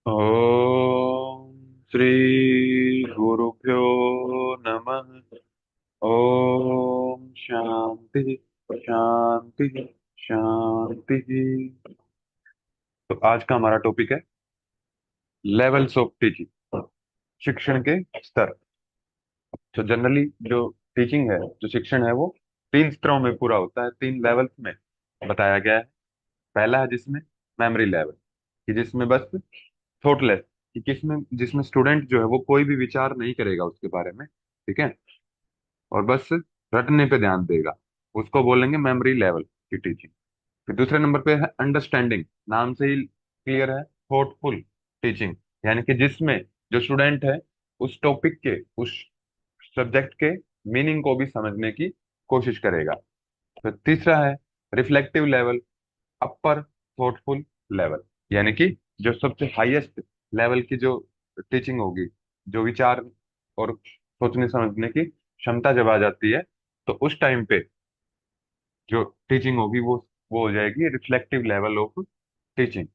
ओम श्री गुरुभ्यो नमः। ओम शांति शांति शांति। तो आज का हमारा टॉपिक है लेवल्स ऑफ टीचिंग, शिक्षण के स्तर। तो जनरली जो टीचिंग है, जो शिक्षण है, वो तीन स्तरों में पूरा होता है, तीन लेवल्स में बताया गया है। पहला है जिसमें मेमोरी लेवल, कि जिसमें बस थॉटलेस, कि किसमें जिसमें स्टूडेंट जो है वो कोई भी विचार नहीं करेगा उसके बारे में, ठीक है, और बस रटने पे ध्यान देगा, उसको बोलेंगे मेमोरी लेवल की टीचिंग। फिर दूसरे नंबर पे है अंडरस्टैंडिंग, नाम से ही क्लियर है, थॉटफुल टीचिंग, यानी कि जिसमें जो स्टूडेंट है उस टॉपिक के, उस सब्जेक्ट के मीनिंग को भी समझने की कोशिश करेगा। फिर तीसरा है रिफ्लेक्टिव लेवल, अपर थॉटफुल लेवल, यानी कि जो सबसे हाईएस्ट लेवल की जो टीचिंग होगी, जो विचार और सोचने समझने की क्षमता जब आ जाती है, तो उस टाइम पे जो टीचिंग होगी वो हो जाएगी रिफ्लेक्टिव लेवल ऑफ टीचिंग।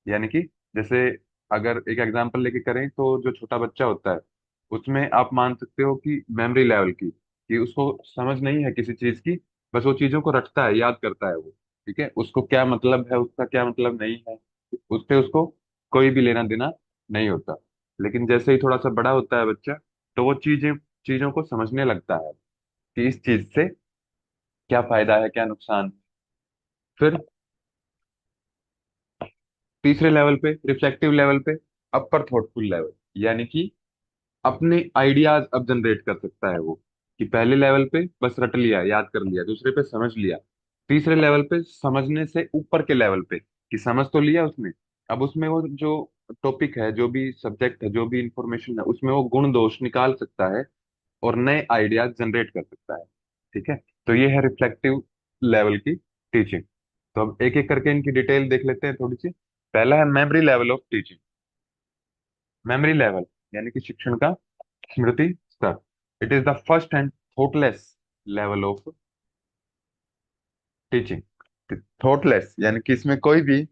यानी कि जैसे अगर एक एग्जांपल लेके करें, तो जो छोटा बच्चा होता है उसमें आप मान सकते हो कि मेमोरी लेवल की, कि उसको समझ नहीं है किसी चीज की, बस वो चीजों को रटता है, याद करता है वो, ठीक है, उसको क्या मतलब है, उसका क्या मतलब नहीं है, उससे उसको कोई भी लेना देना नहीं होता। लेकिन जैसे ही थोड़ा सा बड़ा होता है बच्चा, तो वो चीजों को समझने लगता है कि इस चीज से क्या फायदा है, क्या नुकसान। फिर तीसरे लेवल पे, रिफ्लेक्टिव लेवल पे, अपर थॉटफुल लेवल, यानी कि अपने आइडियाज अब जनरेट कर सकता है वो, कि पहले लेवल पे बस रट लिया, याद कर लिया, दूसरे पे समझ लिया, तीसरे लेवल पे समझने से ऊपर के लेवल पे, कि समझ तो लिया उसने, अब उसमें वो जो टॉपिक है, जो भी सब्जेक्ट है, जो भी इंफॉर्मेशन है, उसमें वो गुण दोष निकाल सकता है और नए आइडियाज जनरेट कर सकता है, ठीक है। तो ये है रिफ्लेक्टिव लेवल की टीचिंग। तो अब एक एक करके इनकी डिटेल देख लेते हैं थोड़ी सी। पहला है memory level of teaching. Memory level यानी कि शिक्षण का स्मृति स्तर। It is the first and thoughtless level of teaching. Thoughtless यानी कि इसमें कोई भी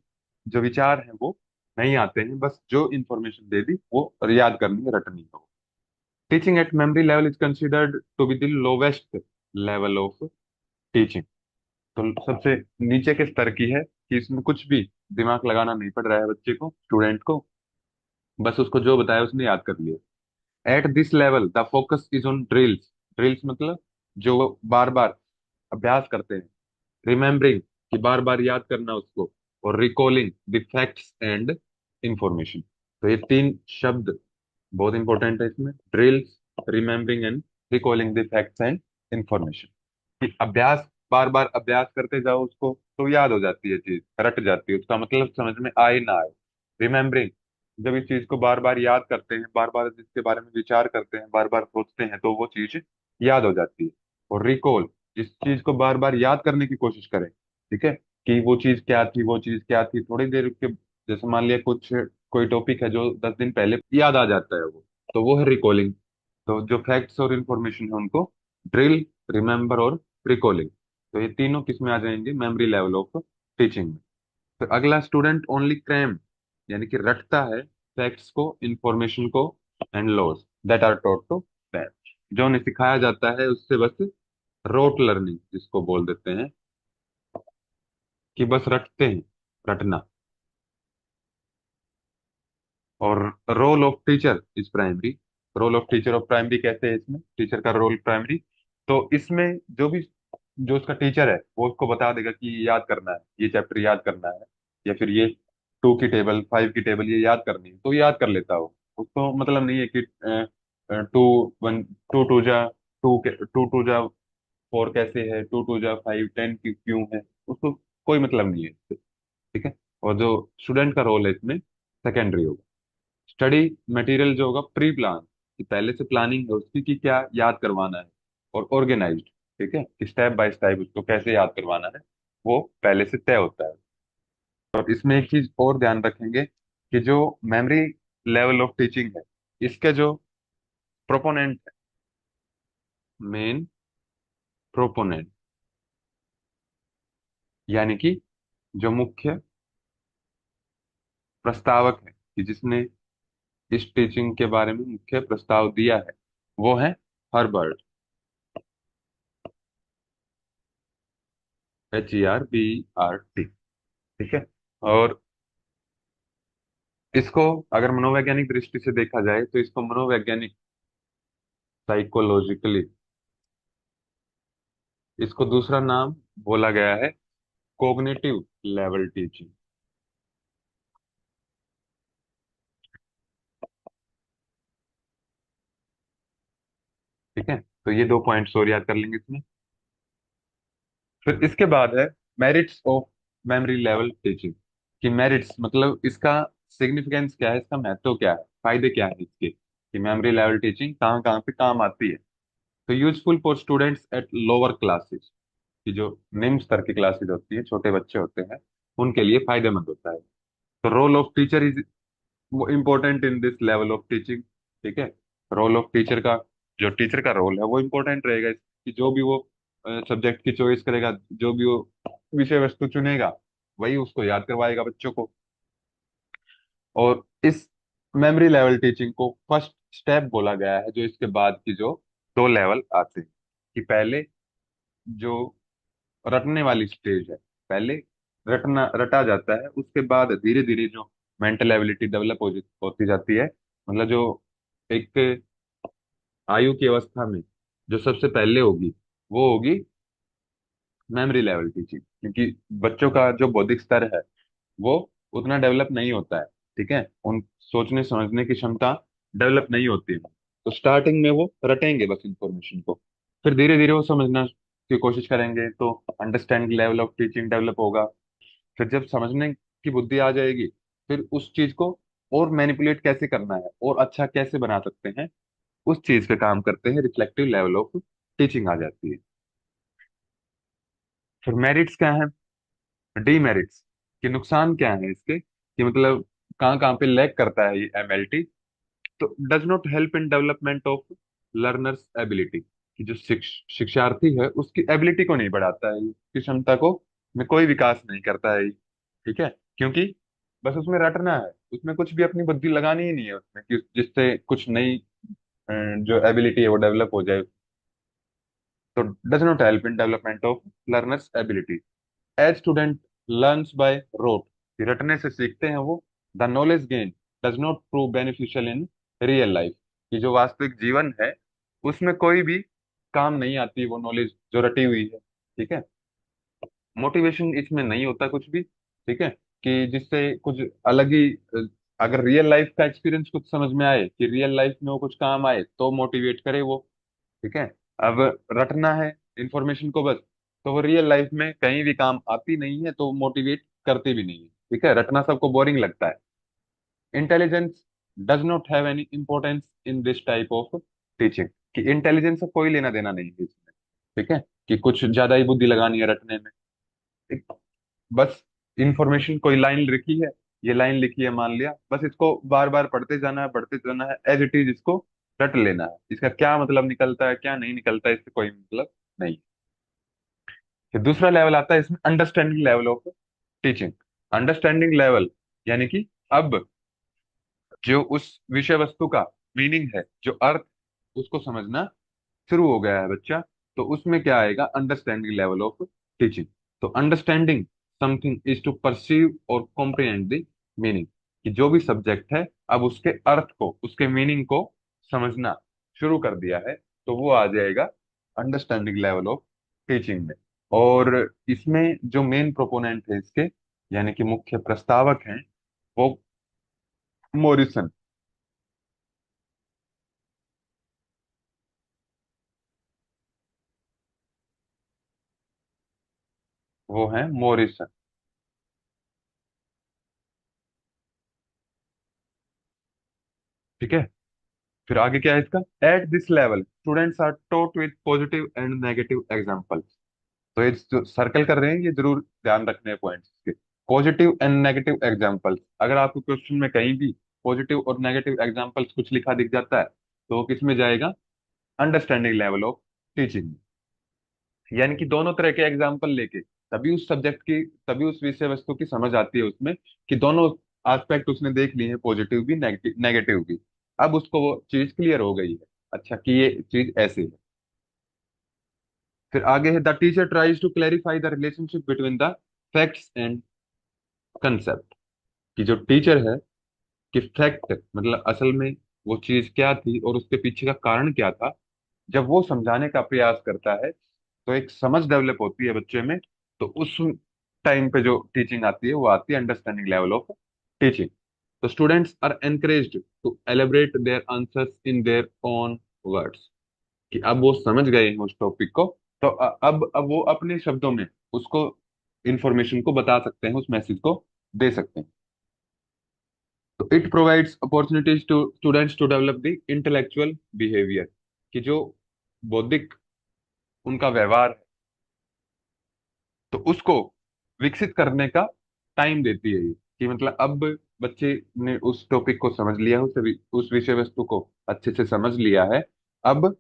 जो विचार है वो नहीं आते हैं, बस जो इंफॉर्मेशन दे दी वो याद करनी है, रटनी है। Teaching at memory level is considered to be the lowest level of teaching. तो सबसे नीचे के स्तर की है, कि इसमें कुछ भी दिमाग लगाना नहीं पड़ रहा है बच्चे को, स्टूडेंट को, बस उसको जो बताया उसने याद कर लिया। Eight this level the focus is on drills. Drills मतलब जो वो बार बार अभ्यास करते हैं, रिमेम्बरिंग कि बार बार याद करना उसको, और recalling the facts and information. तो ये तीन शब्द बहुत इंपॉर्टेंट है इसमें, drills, remembering and recalling the facts and information. कि अभ्यास, बार बार अभ्यास करते जाओ उसको, तो याद हो जाती है चीज, रट जाती है, उसका मतलब समझ में आए ना आए। रिमेम्बरिंग, जब इस चीज को बार बार याद करते हैं, बार बार इसके बारे में विचार करते हैं, बार बार सोचते हैं, तो वो चीज याद हो जाती है। और रिकॉल, जिस चीज को बार बार याद करने की कोशिश करें, ठीक है, कि वो चीज क्या थी, वो चीज क्या थी, थोड़ी देर के, जैसे मान लिया कुछ कोई टॉपिक है जो 10 दिन पहले याद आ जाता है वो, तो वो है रिकॉलिंग। तो जो फैक्ट्स और इंफॉर्मेशन है उनको ड्रिल, रिमेम्बर और रिकॉलिंग, तो ये तीनों किस में आ जाएंगे, मेमोरी लेवल ऑफ टीचिंग में। फिर अगला, स्टूडेंट ओनली क्रैम, यानी कि रटता है फैक्ट्स को, इंफॉर्मेशन को, and laws that are taught to them, जो उन्हें सिखाया जाता है उससे बस रोट लर्निंग जिसको बोल देते हैं, कि बस रटते हैं, रटना। और role of teacher is primary. Role of teacher of primary कहते हैं इसमें, टीचर का रोल प्राइमरी। तो इसमें जो भी, जो उसका टीचर है वो उसको बता देगा कि याद करना है, ये चैप्टर याद करना है, या फिर ये 2 की टेबल 5 की टेबल ये याद करनी है, तो याद कर लेता हो। उसको मतलब नहीं है कि टू वन, टू टू जा टू, टू टू जा 4 कैसे है, 2 2 जा 5, 10 की क्यों है, उसको कोई मतलब नहीं है इससे, ठीक है। और जो स्टूडेंट का रोल है इसमें सेकेंडरी होगा। स्टडी मटेरियल जो होगा प्री प्लान, कि पहले से प्लानिंग है उसकी, कि क्या याद करवाना है, और ऑर्गेनाइज्ड, ठीक है, कि स्टेप बाय स्टेप उसको कैसे याद करवाना है, वो पहले से तय होता है। और इसमें एक चीज और ध्यान रखेंगे, कि जो मेमोरी लेवल ऑफ टीचिंग है, इसके जो प्रोपोनेंट है, मेन प्रोपोनेंट, यानी कि जो मुख्य प्रस्तावक है, कि जिसने इस टीचिंग के बारे में मुख्य प्रस्ताव दिया है वो है हर्बर्ट, HERBRT। ठीक है। और इसको अगर मनोवैज्ञानिक दृष्टि से देखा जाए तो इसको मनोवैज्ञानिक साइकोलॉजिकली इसको दूसरा नाम बोला गया है कोग्निटिव लेवल टीचिंग। ठीक है, तो ये दो पॉइंट्स और याद कर लेंगे इसमें। फिर इसके बाद है merits of memory level teaching. कि मेरिट्स मतलब इसका सिग्निफिकेंस क्या है, इसका महत्व क्या है, फायदे क्या है इसके, कि मेमोरी लेवल टीचिंग कहाँ कहाँ पे काम आती है। तो useful for students at lower classes, कि जो निम्न स्तर की क्लासेस होती है, छोटे बच्चे होते हैं, उनके लिए फायदेमंद होता है। तो role of teacher is important in this level of teaching. ठीक है, रोल ऑफ टीचर का, जो टीचर का रोल है वो इम्पोर्टेंट रहेगा, कि जो भी वो सब्जेक्ट की चॉइस करेगा, जो भी वो विषय वस्तु चुनेगा, वही उसको याद करवाएगा बच्चों को। और इस मेमोरी लेवल टीचिंग को फर्स्ट स्टेप बोला गया है, जो इसके बाद की जो दो लेवल आते हैं। कि पहले जो रटने वाली स्टेज है, पहले रटना रटा जाता है, उसके बाद धीरे धीरे जो मेंटल एबिलिटी डेवलप होती जाती है। मतलब जो एक आयु की अवस्था में जो सबसे पहले होगी वो होगी मेमोरी लेवल टीचिंग, क्योंकि बच्चों का जो बौद्धिक स्तर है वो उतना डेवलप नहीं होता है। ठीक है, उन सोचने समझने की क्षमता डेवलप नहीं होती है। तो स्टार्टिंग में वो रटेंगे बस इंफॉर्मेशन को, फिर धीरे धीरे वो समझना की कोशिश करेंगे, तो understanding level of teaching develop होगा। फिर जब समझने की बुद्धि आ जाएगी, फिर उस चीज को और मैनिपुलेट कैसे करना है और अच्छा कैसे बना सकते हैं, उस चीज पे काम करते हैं, रिफ्लेक्टिव लेवल ऑफ टीचिंग आ जाती है। फिर मेरिट्स क्या है, डीमेरिट्स, कि नुकसान क्या है इसके, कि मतलब कहाँ कहाँ पे लैग करता है ये MLT। तो does not help in development of learners ability, कि जो शिक्षार्थी है उसकी एबिलिटी को नहीं बढ़ाता है, उसकी क्षमता को में कोई विकास नहीं करता है। ठीक है, क्योंकि बस उसमें रटना है, उसमें कुछ भी अपनी बुद्धि लगानी ही नहीं है उसमें, कि जिससे कुछ नई जो एबिलिटी है वो डेवलप हो जाए। तो does not help in development of learners ability. As student learns by rote, रटने से सीखते हैं वो। The knowledge gain does not prove beneficial in real life, कि जो वास्तविक जीवन है उसमें कोई भी काम नहीं आती वो नॉलेज जो रटी हुई है। ठीक है, मोटिवेशन इसमें नहीं होता कुछ भी। ठीक है, कि जिससे कुछ अलग ही अगर रियल लाइफ का एक्सपीरियंस कुछ समझ में आए, कि रियल लाइफ में वो कुछ काम आए, तो मोटिवेट करे वो। ठीक है, अब रटना है इंफॉर्मेशन को बस, तो वो रियल लाइफ में कहीं भी काम आती नहीं है, तो मोटिवेट करती भी नहीं है। ठीक है, रटना सबको बोरिंग लगता है। Intelligence does not have any importance in this type of teaching, कि इंटेलिजेंस से कोई लेना देना नहीं है इसमें। ठीक है, कि कुछ ज्यादा ही बुद्धि लगानी है रटने में। एक बस इंफॉर्मेशन कोई लाइन लिखी है, ये लाइन लिखी है मान लिया, बस इसको बार बार पढ़ते जाना है, पढ़ते जाना है, एज इट इज इसको रट लेना है। इसका क्या मतलब निकलता है क्या नहीं निकलता है इससे कोई मतलब नहीं। फिर दूसरा लेवल आता है इसमें understanding level of teaching. Understanding level यानी कि अब जो उस विषय वस्तु का मीनिंग है, जो अर्थ, उसको समझना शुरू हो गया है बच्चा, तो उसमें क्या आएगा, अंडरस्टैंडिंग लेवल ऑफ टीचिंग। तो understanding something is to perceive और कॉम्प्रिहेंड द मीनिंग, कि जो भी सब्जेक्ट है अब उसके अर्थ को, उसके मीनिंग को समझना शुरू कर दिया है, तो वो आ जाएगा अंडरस्टैंडिंग लेवल ऑफ टीचिंग में। और इसमें जो मेन प्रोपोनेंट है इसके, यानी कि मुख्य प्रस्तावक हैं, वो मोरिसन, वो है मोरिसन। ठीक है, फिर आगे क्या है इसका, at this level students are taught with positive and negative examples. तो ये जो सर्कल कर रहे हैं ये जरूर ध्यान रखने पॉइंट्स के। पॉजिटिव एंड नेगेटिव एग्जांपल्स, अगर आपको क्वेश्चन में कहीं भी पॉजिटिव और नेगेटिव एग्जांपल्स कुछ लिखा दिख जाता है, तो वो किस में जाएगा, अंडरस्टैंडिंग लेवल ऑफ टीचिंग। यानी कि दोनों तरह के एग्जाम्पल लेके तभी उस सब्जेक्ट की, तभी उस विषय वस्तु की समझ आती है उसमें, कि दोनों एस्पेक्ट उसने देख लिए हैं, पॉजिटिव भी नेगेटिव नेगेटिव भी। अब उसको वो चीज क्लियर हो गई है, अच्छा कि ये चीज ऐसे है। फिर आगे है, the teacher tries to clarify the relationship between the facts and concept. कि जो टीचर है, कि फैक्ट मतलब असल में वो चीज क्या थी और उसके पीछे का कारण क्या था, जब वो समझाने का प्रयास करता है तो एक समझ डेवलप होती है बच्चे में। तो उस टाइम पे जो टीचिंग आती है वो आती है अंडरस्टैंडिंग लेवल ऑफ टीचिंग। तो students are encouraged to elaborate their answers in their own words. कि अब वो समझ गए हैं उस टॉपिक को, तो अब वो अपने शब्दों में उसको इंफॉर्मेशन को बता सकते हैं, उस मैसेज को दे सकते हैं। तो it provides opportunities to students to develop the intellectual behaviour. कि जो बौद्धिक उनका व्यवहार है, तो उसको विकसित करने का टाइम देती है ये। कि मतलब अब बच्चे ने उस टॉपिक को समझ लिया, उस विषय वस्तु को अच्छे से समझ लिया है। अब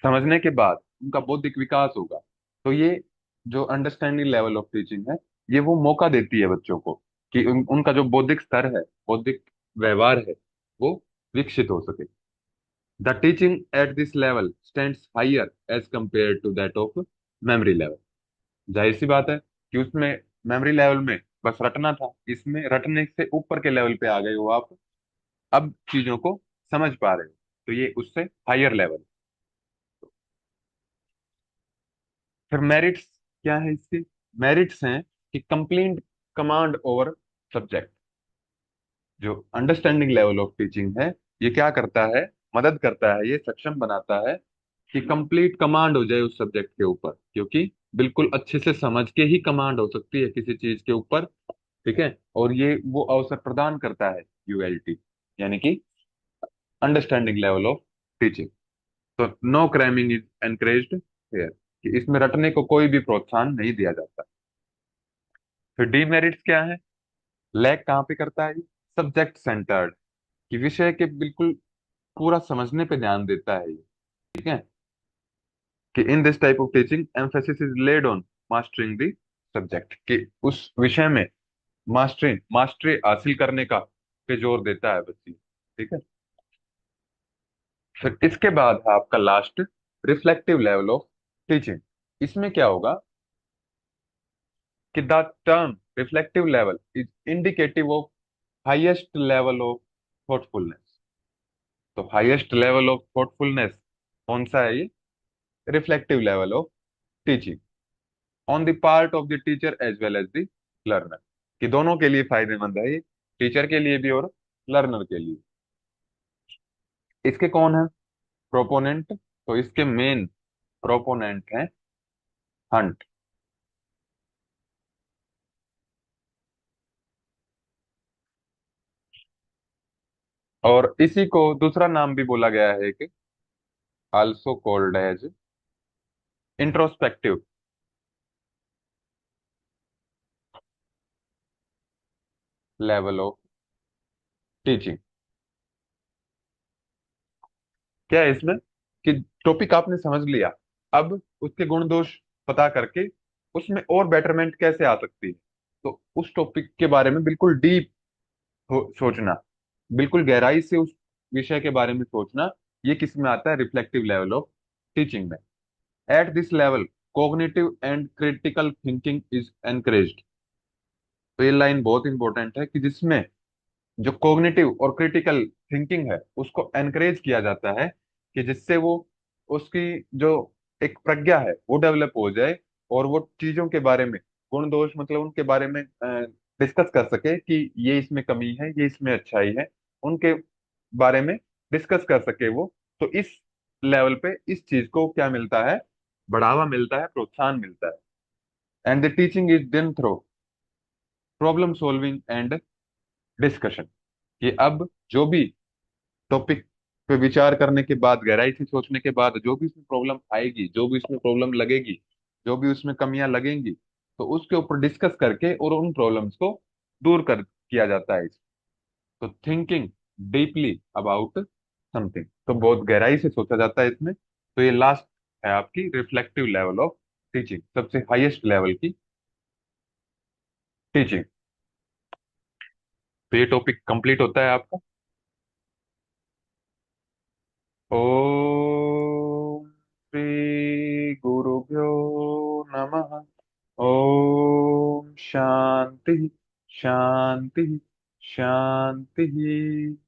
समझने के बाद उनका बौद्धिक विकास होगा। तो ये जो अंडरस्टैंडिंग लेवल ऑफ टीचिंग है, ये वो मौका देती है बच्चों को कि उनका जो बौद्धिक स्तर है, बौद्धिक व्यवहार है, वो विकसित हो सके। The teaching at this level stands higher as compare to that of memory level. जाहिर सी बात है कि उसमें मेमोरी लेवल में बस रटना था, इसमें रटने से ऊपर के लेवल पे आ गए हो आप, अब चीजों को समझ पा रहे हो। तो ये उससे हायर लेवल। फिर मेरिट्स क्या है इसके? मेरिट्स हैं कि कंप्लीट कमांड ओवर सब्जेक्ट। जो अंडरस्टैंडिंग लेवल ऑफ टीचिंग है, ये क्या करता है, मदद करता है, ये सक्षम बनाता है कि कंप्लीट कमांड हो जाए उस सब्जेक्ट के ऊपर। क्योंकि बिल्कुल अच्छे से समझ के ही कमांड हो सकती है किसी चीज के ऊपर। ठीक है, और ये वो अवसर प्रदान करता है, यूएलटी, यानी कि अंडरस्टैंडिंग लेवल ऑफ टीचिंग। तो no cramming is encouraged here. कि इसमें रटने को कोई भी प्रोत्साहन नहीं दिया जाता। फिर डीमेरिट्स क्या है? लैग कहाँ पे करता है? Subject centred. कि विषय के बिल्कुल पूरा समझने पे ध्यान देता है ये। ठीक है, कि in this type of teaching emphasis is laid on mastering the subject. कि उस विषय में मास्टरी हासिल करने का पे जोर देता है बच्ची। ठीक है। फिर इसके बाद है आपका last, reflective level of teaching. इसमें क्या होगा कि the term reflective level is indicative of highest level of thoughtfulness. तो हाईएस्ट लेवल ऑफ थॉटफुलनेस कौन सा है? ये reflective level of teaching on the part of the teacher as well as the learner. कि दोनों के लिए फायदेमंद है ये, टीचर के लिए भी और लर्नर के लिए। इसके कौन है प्रोपोनेंट? तो इसके मेन प्रोपोनेंट हैं हंट। और इसी को दूसरा नाम भी बोला गया है कि also called as introspective level of teaching. क्या है इसमें कि टॉपिक आपने समझ लिया, अब उसके गुण दोष पता करके उसमें और बेटरमेंट कैसे आ सकती है, तो उस टॉपिक के बारे में बिल्कुल डीप सोचना, बिल्कुल गहराई से उस विषय के बारे में सोचना, ये किस में आता है? रिफ्लेक्टिव लेवल ऑफ टीचिंग में। Eight this level cognitive and critical thinking is encouraged. तो ये लाइन बहुत इंपॉर्टेंट है कि जिसमें जो कॉग्निटिव और क्रिटिकल थिंकिंग है उसको एनकरेज किया जाता है। कि जिससे वो उसकी जो एक प्रज्ञा है वो डेवलप हो जाए, और वो चीजों के बारे में गुण दोष मतलब उनके बारे में डिस्कस कर सके कि ये इसमें कमी है, ये इसमें अच्छाई है, उनके बारे में डिस्कस कर सके वो। तो इस लेवल पे इस चीज को क्या मिलता है? बढ़ावा मिलता है, प्रोत्साहन मिलता है। And the teaching is done through problem solving and discussion. कि अब जो भी टॉपिक पे विचार करने के बाद, गहराई से सोचने के बाद, जो भी उसमें प्रॉब्लम आएगी, जो भी उसमें प्रॉब्लम लगेगी, जो भी उसमें कमियां लगेंगी, तो उसके ऊपर डिस्कस करके और उन प्रॉब्लम्स को दूर कर किया जाता है। तो थिंकिंग डीपली अबाउट समथिंग, तो बहुत गहराई से सोचा जाता है इसमें। तो ये लास्ट है आपकी रिफ्लेक्टिव लेवल ऑफ टीचिंग, सबसे हाईएस्ट लेवल की टीचिंग। तो ये टॉपिक कंप्लीट होता है आपका। ओम श्री गुरुभ्यो नमः। ओम शांति शांति शांति।